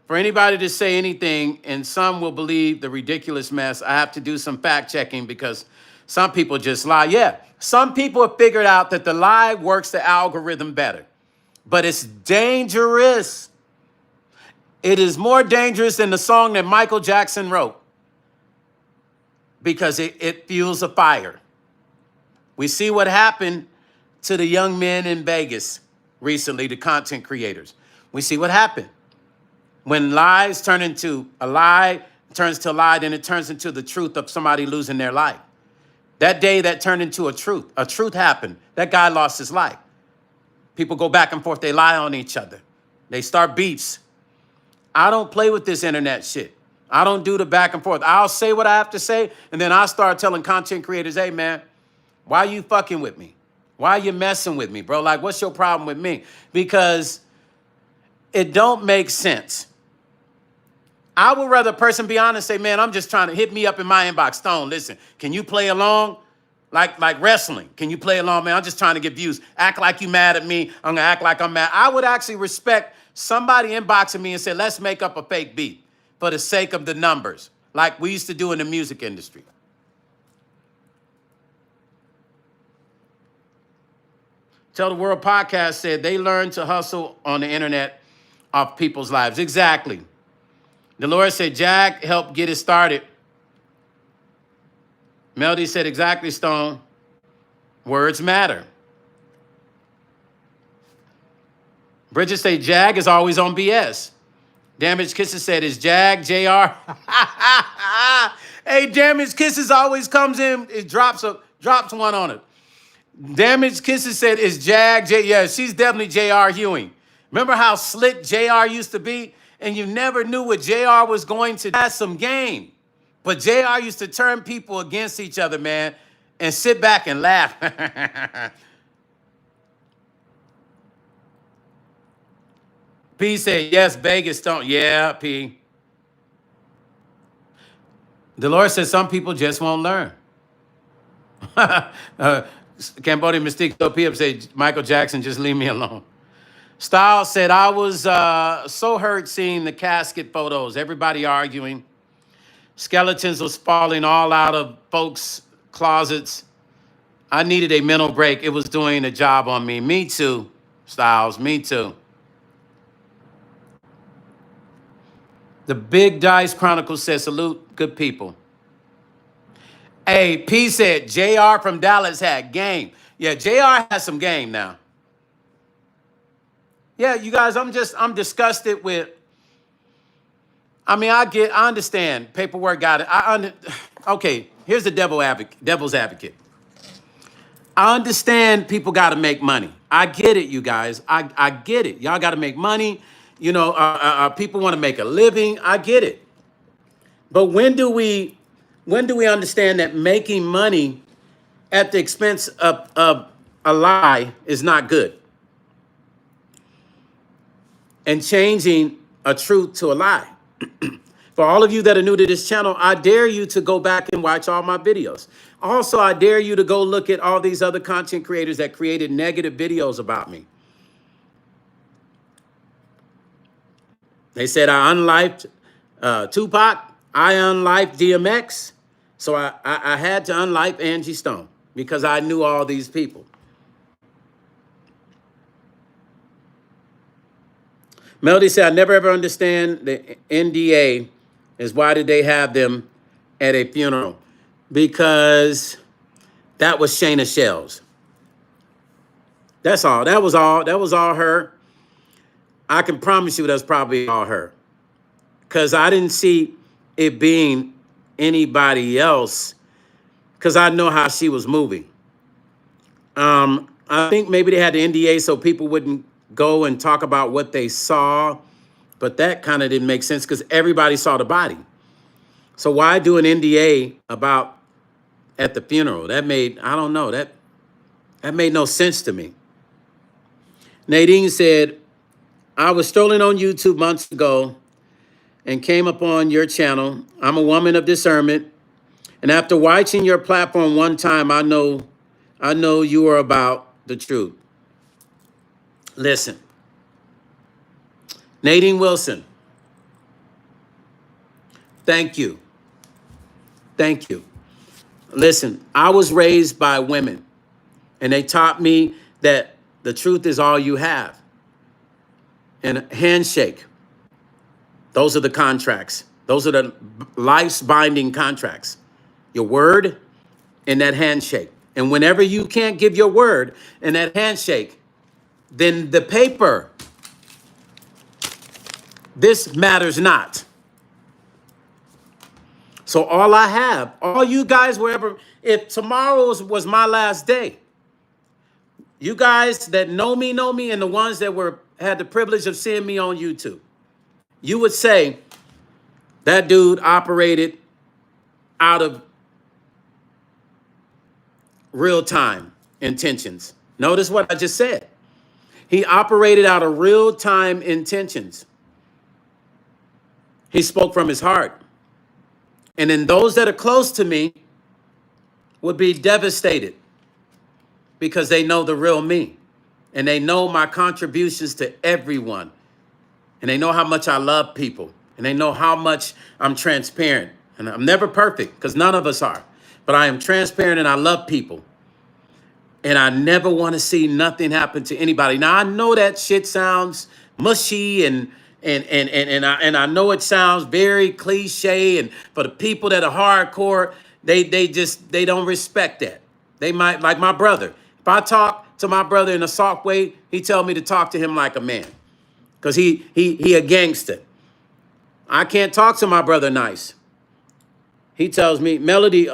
For anybody to say anything, and some will believe the ridiculous mess. I have to do some fact checking because some people just lie. Yeah, some people have figured out that the lie works the algorithm better. But it's dangerous. It is more dangerous than the song that Michael Jackson wrote because it fuels a fire. We see what happened to the young men in Vegas recently, the content creators. We see what happened. When lies turn into a lie, turns to a lie, then it turns into the truth of somebody losing their life. That day that turned into a truth happened. That guy lost his life. People go back and forth, they lie on each other. They start beefs. I don't play with this internet shit. I don't do the back and forth. I'll say what I have to say, and then I'll start telling content creators, hey man, why you fucking with me? Why you messing with me, bro? Like, what's your problem with me? Because it don't make sense. I would rather a person be honest and say, man, I'm just trying to hit me up in my inbox. Stone, listen, can you play along? Like wrestling. Can you play along, man? I'm just trying to get views. Act like you mad at me. I'm going to act like I'm mad. I would actually respect somebody inboxing me and say, let's make up a fake beat for the sake of the numbers, like we used to do in the music industry. Tell the World podcast said they learned to hustle on the internet off people's lives. Exactly. Dolores said Jag helped get it started. Melody said exactly, Stone. Words matter. Bridget said Jag is always on BS. Damaged Kisses said, is Jag JR? Hey, Damaged Kisses always comes in, it drops one on it. Damaged Kisses said, is Jag J? Yeah, she's definitely J.R. Ewing. Remember how slick J.R. used to be? And you never knew what J.R. was going to do. That's some game. But J.R. used to turn people against each other, man, and sit back and laugh. P said, yes, Vegas don't. Yeah, P. Dolores said some people just won't learn. Cambodian Mystique PM said, Michael Jackson, just leave me alone. Styles said, I was so hurt seeing the casket photos, everybody arguing. Skeletons was falling all out of folks' closets. I needed a mental break. It was doing a job on me. Me too, Styles, me too. The Big Dice Chronicle says, salute, good people. Hey, P said, JR from Dallas had game. Yeah, JR has some game now. Yeah, you guys, I'm disgusted with, I mean, I understand paperwork got it. Okay, here's the devil's advocate. I understand people got to make money. I get it, you guys. I get it. Y'all got to make money. You know, people want to make a living. I get it. But when do we understand that making money at the expense of a lie is not good? And changing a truth to a lie. For all of you that are new to this channel, I dare you to go back and watch all my videos. Also, I dare you to go look at all these other content creators that created negative videos about me. They said I unlifed Tupac, I unlifed DMX, so I had to unlife Angie Stone because I knew all these people. Melody said, I never ever understand the NDA is why did they have them at a funeral? Because that was Shaina Shell's. That's all. That was all her. I can promise you that's probably all her. Because I didn't see it being anybody else because I know how she was moving. I think maybe they had the NDA so people wouldn't go and talk about what they saw, but that kind of didn't make sense because everybody saw the body. So why do an NDA about at the funeral? That made, I don't know, that made no sense to me. Nadine said, I was strolling on YouTube months ago and came upon your channel. I'm a woman of discernment. And after watching your platform one time, I know you are about the truth. Listen, Nadine Wilson, thank you. Thank you. Listen, I was raised by women, and they taught me that the truth is all you have. And a handshake, those are the contracts. Those are the life's binding contracts. Your word and that handshake. And whenever you can't give your word and that handshake, then the paper, this matters not. So all I have, all you guys, wherever, if tomorrow was my last day, you guys that know me, and the ones that had the privilege of seeing me on YouTube, you would say that dude operated out of real-time intentions. Notice what I just said. He operated out of real-time intentions. He spoke from his heart. And then those that are close to me would be devastated because they know the real me. And they know my contributions to everyone. And they know how much I love people. And they know how much I'm transparent. And I'm never perfect because none of us are. But I am transparent and I love people. And I never want to see nothing happen to anybody. Now, I know that shit sounds mushy and I know it sounds very cliche. And for the people that are hardcore, they don't respect that. They might, like my brother. If I talk to my brother in a soft way, he tells me to talk to him like a man. Because he a gangster. I can't talk to my brother nice. He tells me, Melody,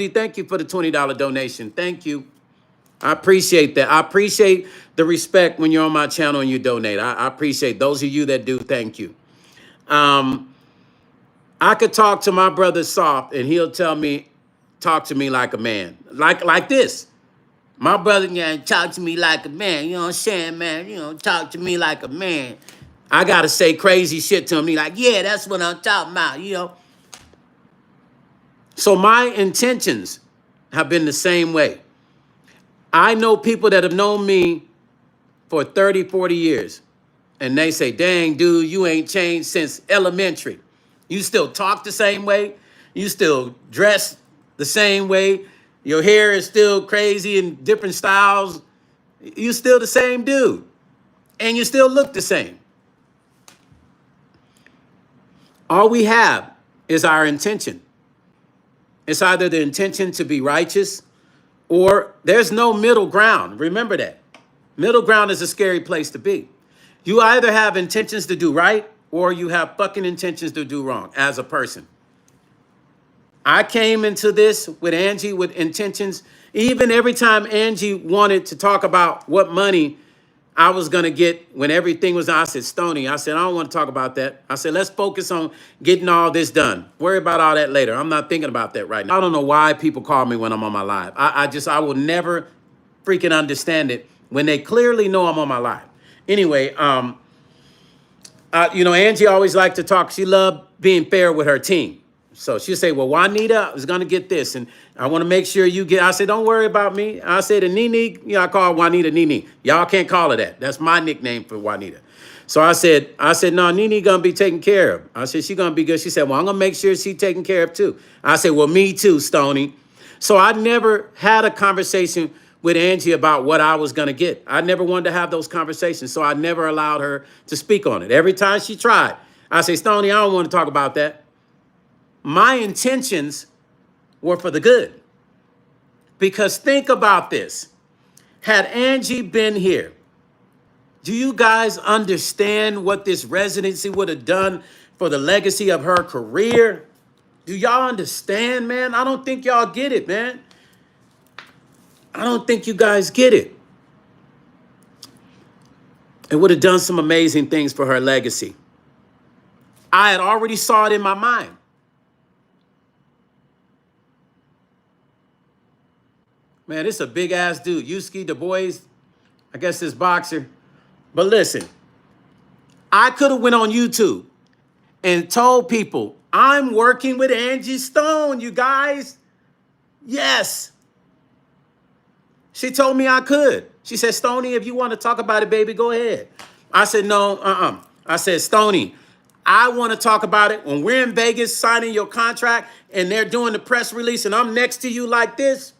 thank you for the $20 donation. Thank you. I appreciate that. I appreciate the respect when you're on my channel and you donate. I appreciate those of you that do. Thank you. I could talk to my brother soft and he'll tell me, talk to me like a man. Like this. My brother can talk to me like a man. You know what I'm saying, man? You know, talk to me like a man. I got to say crazy shit to him. He like, yeah, that's what I'm talking about, you know. So my intentions have been the same way. I know people that have known me for 30, 40 years, and they say, dang, dude, you ain't changed since elementary. You still talk the same way. You still dress the same way. Your hair is still crazy in different styles. You still the same dude. And you still look the same. All we have is our intention. It's either the intention to be righteous or there's no middle ground. Remember that. Middle ground is a scary place to be. You either have intentions to do right or you have fucking intentions to do wrong as a person. I came into this with Angie with intentions. Even every time Angie wanted to talk about what money I was going to get when everything was, I said, Stoney, I said, I don't want to talk about that. I said, let's focus on getting all this done. Worry about all that later. I'm not thinking about that right now. I don't know why people call me when I'm on my live. I will never freaking understand it when they clearly know I'm on my live. Anyway, Angie always liked to talk. She loved being fair with her team. So she'll say, well, Juanita is going to get this. And I want to make sure you get, I said, don't worry about me. I said, the Nene, I call Juanita Nene. Y'all can't call her that. That's my nickname for Juanita. So I said, no, Nene going to be taken care of. I said, she's going to be good. She said, well, I'm going to make sure she's taken care of too. I said, well, me too, Stoney. So I never had a conversation with Angie about what I was going to get. I never wanted to have those conversations. So I never allowed her to speak on it. Every time she tried, I say, Stoney, I don't want to talk about that. My intentions were for the good. Because think about this. Had Angie been here, do you guys understand what this residency would have done for the legacy of her career? Do y'all understand, man? I don't think y'all get it, man. I don't think you guys get it. It would have done some amazing things for her legacy. I had already saw it in my mind. Man, this is a big-ass dude. Yuski, Du Bois, I guess this boxer. But listen, I could have went on YouTube and told people, I'm working with Angie Stone, you guys. Yes. She told me I could. She said, Stoney, if you want to talk about it, baby, go ahead. I said, no, I said, Stoney, I want to talk about it when we're in Vegas signing your contract and they're doing the press release and I'm next to you like this.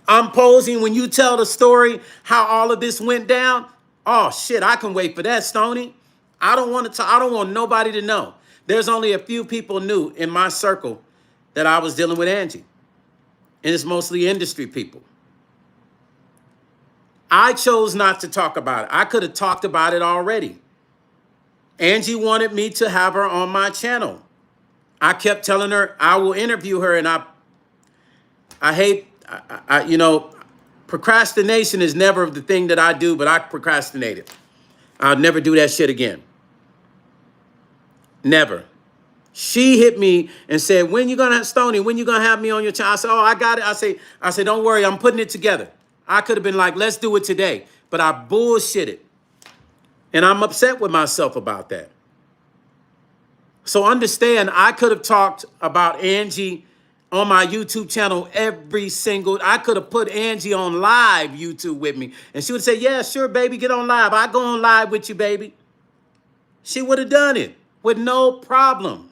I'm posing when you tell the story how all of this went down. Oh shit, I can wait for that, Stoney. I don't want nobody to know. There's only a few people knew in my circle that I was dealing with Angie. And it's mostly industry people. I chose not to talk about it. I could have talked about it already. Angie wanted me to have her on my channel. I kept telling her I will interview her, and I hate, procrastination is never the thing that I do, but I procrastinated. I'll never do that shit again. Never. She hit me and said, when you gonna have Stoney, when you gonna have me on your channel? I said, oh, I got it. I said, don't worry, I'm putting it together. I could have been like, let's do it today. But I bullshitted. And I'm upset with myself about that. So understand, I could have talked about Angie on my YouTube channel I could have put Angie on live YouTube with me. And she would say, yeah, sure, baby, get on live. I go on live with you, baby. She would have done it with no problem.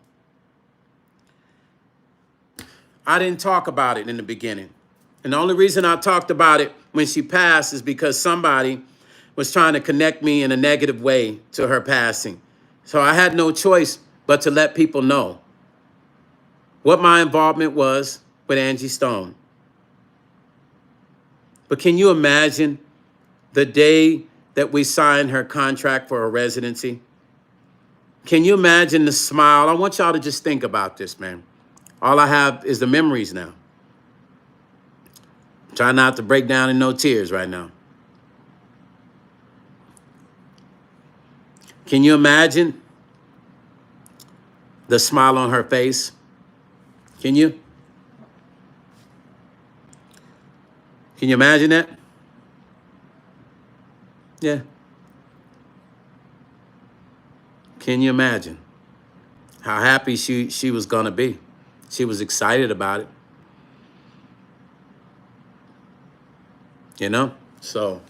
I didn't talk about it in the beginning. And the only reason I talked about it when she passed is because somebody was trying to connect me in a negative way to her passing. So I had no choice but to let people know what my involvement was with Angie Stone. But can you imagine the day that we signed her contract for her residency? Can you imagine the smile? I want y'all to just think about this, man. All I have is the memories now. Try not to break down in no tears right now. Can you imagine the smile on her face? Can you? Can you imagine that? Yeah. Can you imagine how happy she was gonna be? She was excited about it, you know? So,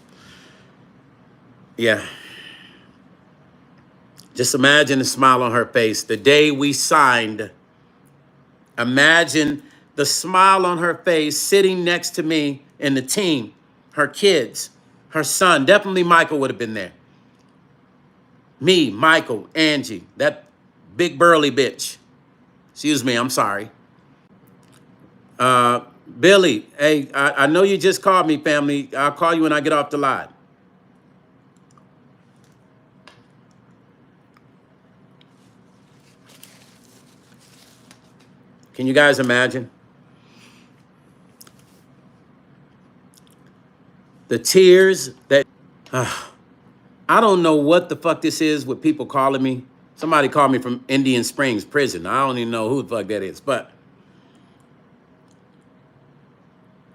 yeah. Just imagine the smile on her face. The day we signed, imagine the smile on her face sitting next to me and the team, her kids, her son. Definitely Michael would have been there. Me, Michael, Angie, that big burly bitch. Excuse me, I'm sorry. Billy, hey, I know you just called me, family. I'll call you when I get off the line. Can you guys imagine? The tears that, I don't know what the fuck this is with people calling me. Somebody called me from Indian Springs prison. I don't even know who the fuck that is, but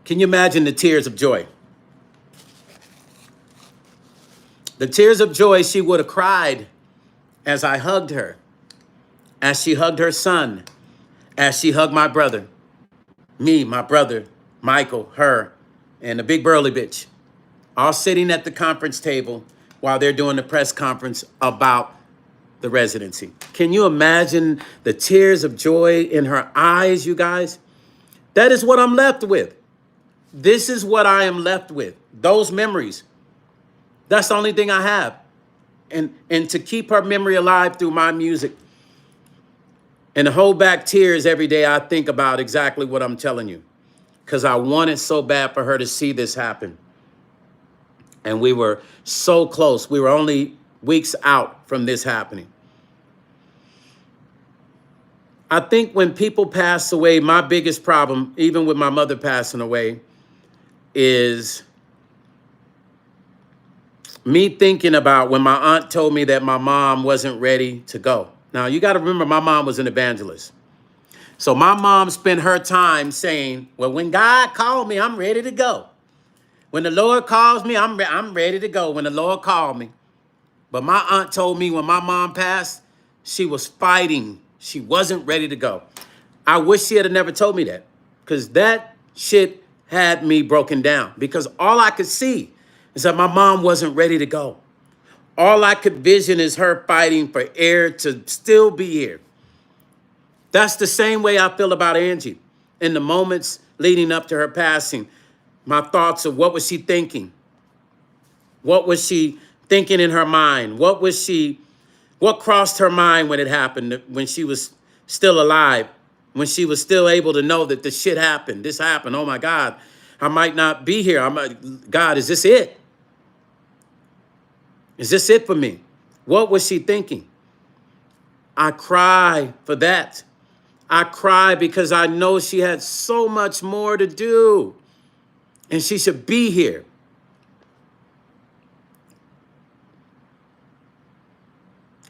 can you imagine the tears of joy? The tears of joy she would have cried as I hugged her, as she hugged her son, as she hugged my brother, me, my brother, Michael, her, and the big burly bitch, all sitting at the conference table while they're doing the press conference about the residency. Can you imagine the tears of joy in her eyes, you guys? That is what I'm left with. This is what I am left with. Those memories. That's the only thing I have. And to keep her memory alive through my music and to hold back tears every day, I think about exactly what I'm telling you. Because I wanted so bad for her to see this happen. And we were so close. We were only weeks out from this happening. I think when people pass away, my biggest problem, even with my mother passing away, is me thinking about when my aunt told me that my mom wasn't ready to go. Now, you got to remember, my mom was an evangelist. So my mom spent her time saying, well, when God called me, I'm ready to go. When the Lord calls me, I'm ready to go when the Lord called me. But my aunt told me when my mom passed, she was fighting. She wasn't ready to go. I wish she had never told me that, because that shit had me broken down, because all I could see is that my mom wasn't ready to go. All I could vision is her fighting for air to still be here. That's the same way I feel about Angie. In the moments leading up to her passing, my thoughts of what was she thinking? What was she thinking in her mind? What crossed her mind when it happened, when she was still alive, when she was still able to know that this shit happened, this happened, oh my God, I might not be here. God, is this it? Is this it for me? What was she thinking? I cry for that. I cry because I know she had so much more to do and she should be here.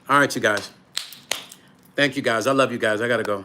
All right, you guys. Thank you guys. I love you guys. I got to go.